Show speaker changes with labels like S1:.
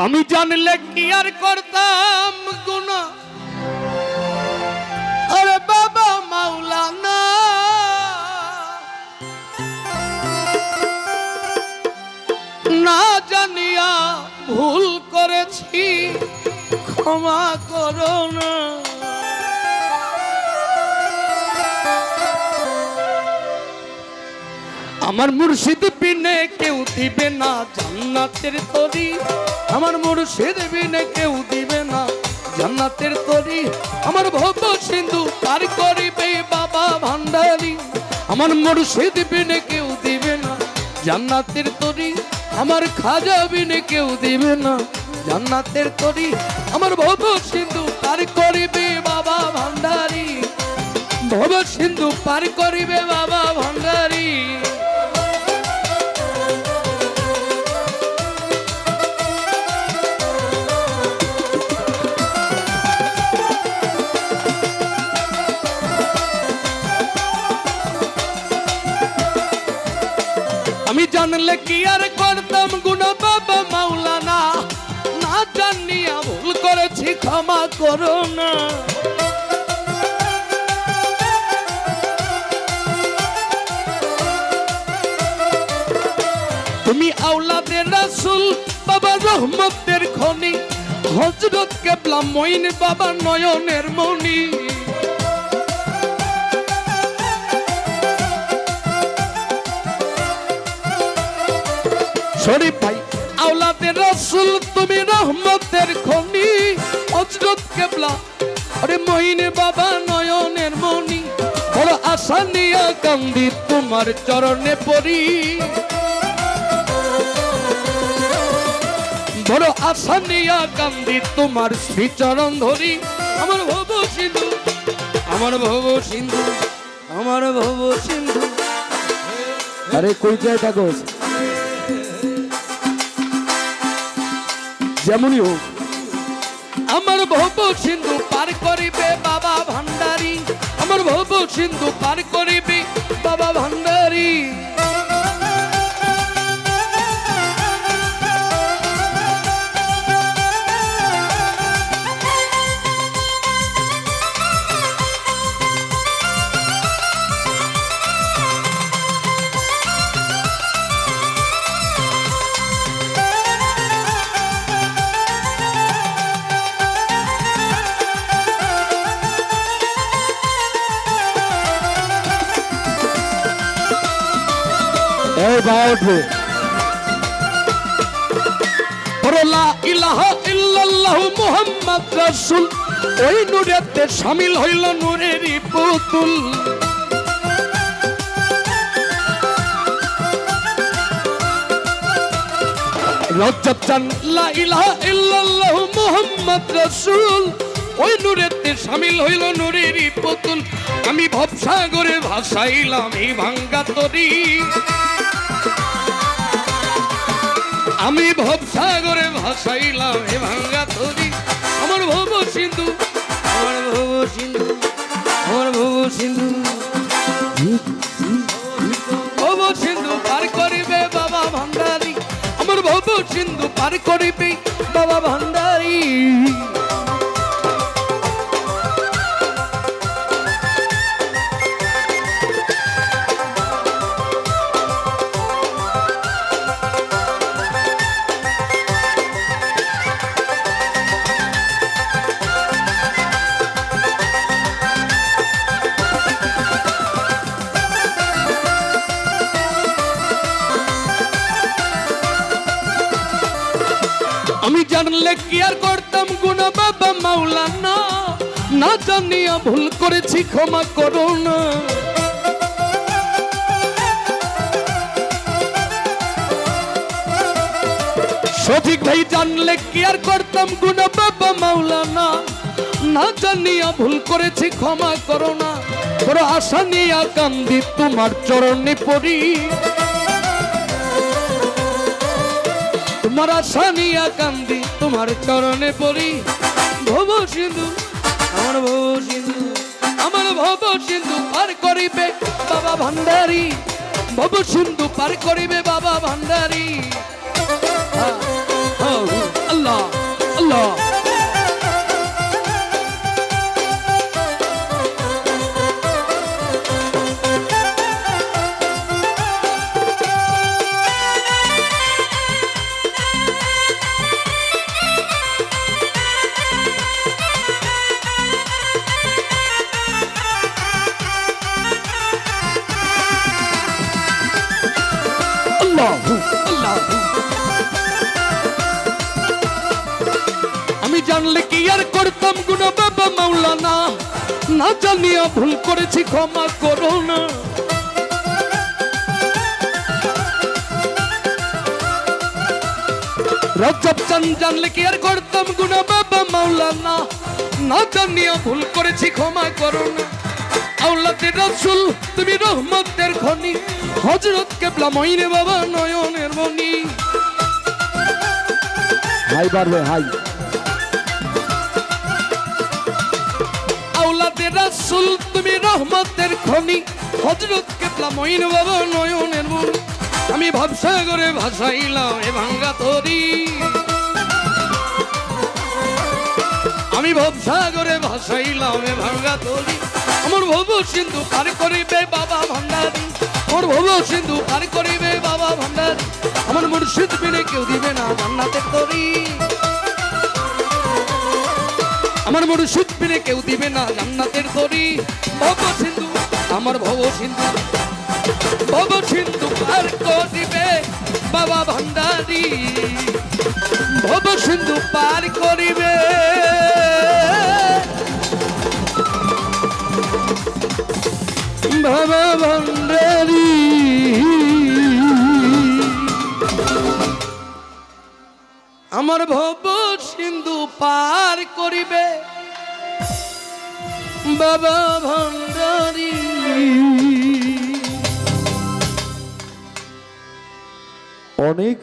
S1: আমি জানলে কি আর করতাম গুনাহ, আরে বাবা মাওলানা না জানিয়া ভুল করেছি, ক্ষমা করো না। আমার মুর্শিদ বিনে কেউ দিবে না জান্নাতের তরি, আমার মুর্শিদ বিনে কেউ দিবে না জান্নাতের তরি। আমার ভব সিন্ধু পার করিবে বাবা ভান্ডারী, আমার মুর্শিদ বিনে কেউ দিবে না জান্নাতের তরি। আমার খাজা বিনে কেউ দিবে না জান্নাতের তরি। আমার ভব সিন্ধু পার করিবে বাবা ভান্ডারী, ভব সিন্ধু পার করিবে বাবা ভান্ডারী। আমি জানলে কি আর করতাম গুনাহ বাবা মাওলানা, না জানিয়া ভুল করেছি, ক্ষমা করো না। তুমি আওলাদের রাসূল বাবা রহমতের খনি, হযরত কেবলা মঈন বাবা নয়নের মণি। শরীফ ভাই আওলাদের রাসূল তুমি রহমতের খনি, হযরত কেবলা আরে মঈন বাবা নয়নের মণি। বড় আশা নিয়া কান্দি তোমার চরণে পড়ি, বড় আশা নিয়া কান্দি তোমার শ্রীচরণ ধরি। আমার ভব সিন্ধু, আমার ভব সিন্ধু, আমার ভব সিন্ধু।
S2: আরে কই যায় থাকো যেমনই হোক,
S1: আমার ভব সিন্ধু পার করিবে বাবা ভান্ডারী, আমার ভব সিন্ধু পার করিবে বাবা ভান্ডারী।
S2: এই ভাই উঠবে
S1: লা ইলাহা ইল্লাল্লাহু মুহাম্মদ রাসূল, ওই নূরেতে শামিল হইল নূরেরই পুতুল। রজব চান লা ইলাহা ইল্লাল্লাহু মুহাম্মদ রাসূল, ওই নূরেতে শামিল হইল নূরেরই পুতুল। আমি ভবসাগরে ভাসাইলাম এই ভাঙ্গা তরি, আমি ভবসাগরে ভাসাইলাম এ ভাঙ্গা তরি। আমার ভব সিন্ধু, আমার ভব সিন্ধু, আমার ভব সিন্ধু, ভব সিন্ধু পার করিবে বাবা ভান্ডারী, আমার ভব সিন্ধু পার করিবে বাবা ভান্ডারী। আমি জানলে কি আর করতাম গুনাহ বাবা মাওলানা, না জানিয়া ভুল করেছি, ক্ষমা করো না। সঠিক ভাই জানলে কি আর করতাম গুনাহ বাবা মাওলানা, না জানিয়া ভুল করেছি, ক্ষমা করো না। বড় আশা নিয়া কান্দি তোমার চরণে পড়ি, তোমার আশা নিয়া কান্দি তোমার চরণে পড়ি। ভব সিন্ধু, আমার ভব সিন্ধু, আমার ভব সিন্ধু পার করিবে বাবা ভান্ডারী, ভব সিন্ধু পার করিবে বাবা ভান্ডারী। আল্লাহ আল্লাহ আমি জানলে কি আর করতাম গুনা বাবা মাওলানা, না জানিয়া ভুল করেছি ক্ষমা করো না। রজব চান জানলে কি আর করতাম গুনা বাবা মাওলানা, না জানিয়া ভুল করেছি ক্ষমা করো না। আওলাদে রাসূল তুমি রহমতের খনি, হযরত কেবলা মইনে বাবা নয়নের মনি।
S2: হাই বাড়বে হাই।
S1: আওলাদে রাসূল তুমি রহমতের খনি, হযরত কেবলা মইনে বাবা নয়নের মনি। আমি ভবসাগরে ভাসাইলাম এ ভাঙ্গা তরি, আমি ভবসাগরে ভাসাইলাম এ ভাঙ্গা তরি। আমার ভব সিন্ধু পার করিবে বাবা ভান্ডারী, আমার ভব সিন্ধু পার করিবে বাবা ভান্ডারী। আমার মুর্শিদ বিনে কেউ দিবে না জান্নাতের তরি, আমার মুর্শিদ বিনে কেউ দিবে না জান্নাতের তরি। ভব সিন্ধু আমার ভব সিন্ধু, ভব সিন্ধু পার করিবে বাবা ভান্ডারী, ভব সিন্ধু পার করিবে বাবা ভান্ডারী। আমার ভব সিন্ধু পার করিবে বাবা ভান্ডারী।
S2: অনেক